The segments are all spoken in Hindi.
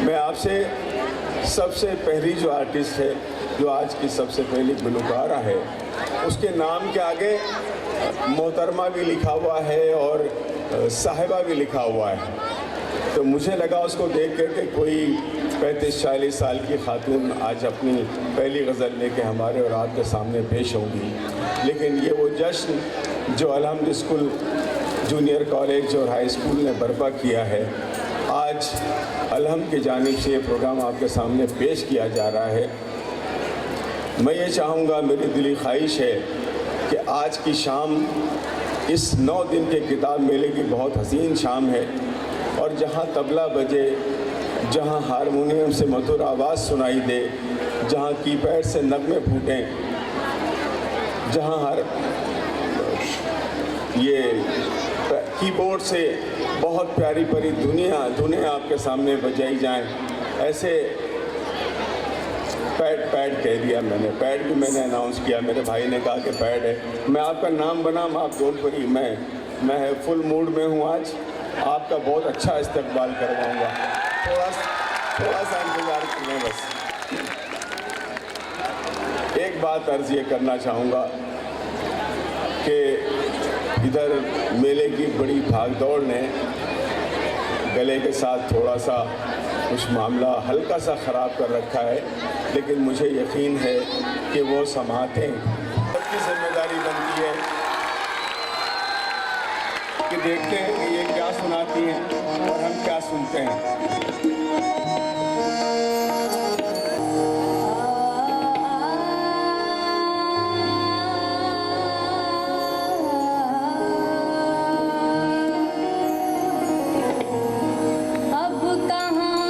मैं आपसे सबसे पहली जो आर्टिस्ट है, जो आज की सबसे पहली गुलकारा है, उसके नाम के आगे मोहतरमा भी लिखा हुआ है और साहिबा भी लिखा हुआ है। तो मुझे लगा उसको देख कर के कोई 35-40 साल की खातून आज अपनी पहली गज़ल लेके हमारे और आपके सामने पेश होंगी। लेकिन ये वो जश्न जो अलहम्द स्कूल, जूनियर कॉलेज और हाई स्कूल ने बर्पा किया है, आज अलहम्द की जानिब से ये प्रोग्राम आपके सामने पेश किया जा रहा है। मैं ये चाहूँगा, मेरी दिली ख्वाहिश है कि आज की शाम इस 9 दिन के किताब मेले की बहुत हसीन शाम है, और जहाँ तबला बजे, जहाँ हारमोनियम से मधुर आवाज़ सुनाई दे, जहाँ कीपैड से नगमे फूटें, जहाँ हर ये कीबोर्ड से बहुत प्यारी प्यारी धुनें आपके सामने बजाई जाएं, ऐसे पैड कह दिया मैंने, पैड भी मैंने अनाउंस किया, मेरे भाई ने कहा कि पैड है। मैं आपका नाम बनाम, आप डोंट वरी, मैं फुल मूड में हूँ आज, आपका बहुत अच्छा इस्तकबाल करवाऊँगा। थोड़ा सा इंतज़ार करें बस। एक बात अर्ज़ ये करना चाहूँगा कि इधर मेले की बड़ी भागदौड़ ने गले के साथ थोड़ा सा कुछ मामला हल्का सा ख़राब कर रखा है, लेकिन मुझे यकीन है कि वो समातें। सबकी जिम्मेदारी बनती है कि देखते हैं कि ये क्या सुनाती हैं और हम क्या सुनते हैं। अब कहाँ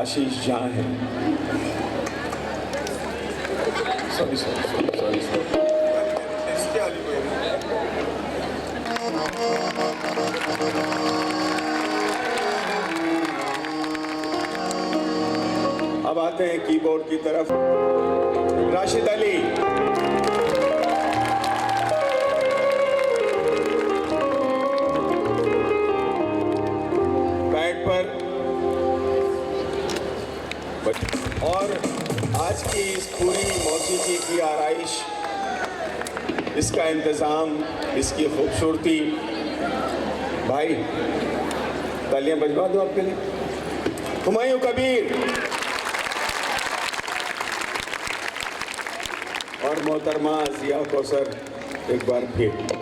आशीष जहाँ हैं। सॉरी अब आते हैं कीबोर्ड की तरफ। राशिद अली, बैट पर, और आज की इस पूरी मौसीकी की आराइश, इसका इंतज़ाम, इसकी खूबसूरती, भाई तालियां बजवा दो आपके लिए। हुमायूं कबीर और मोहतरमा जिया कौसर एक बार फिर।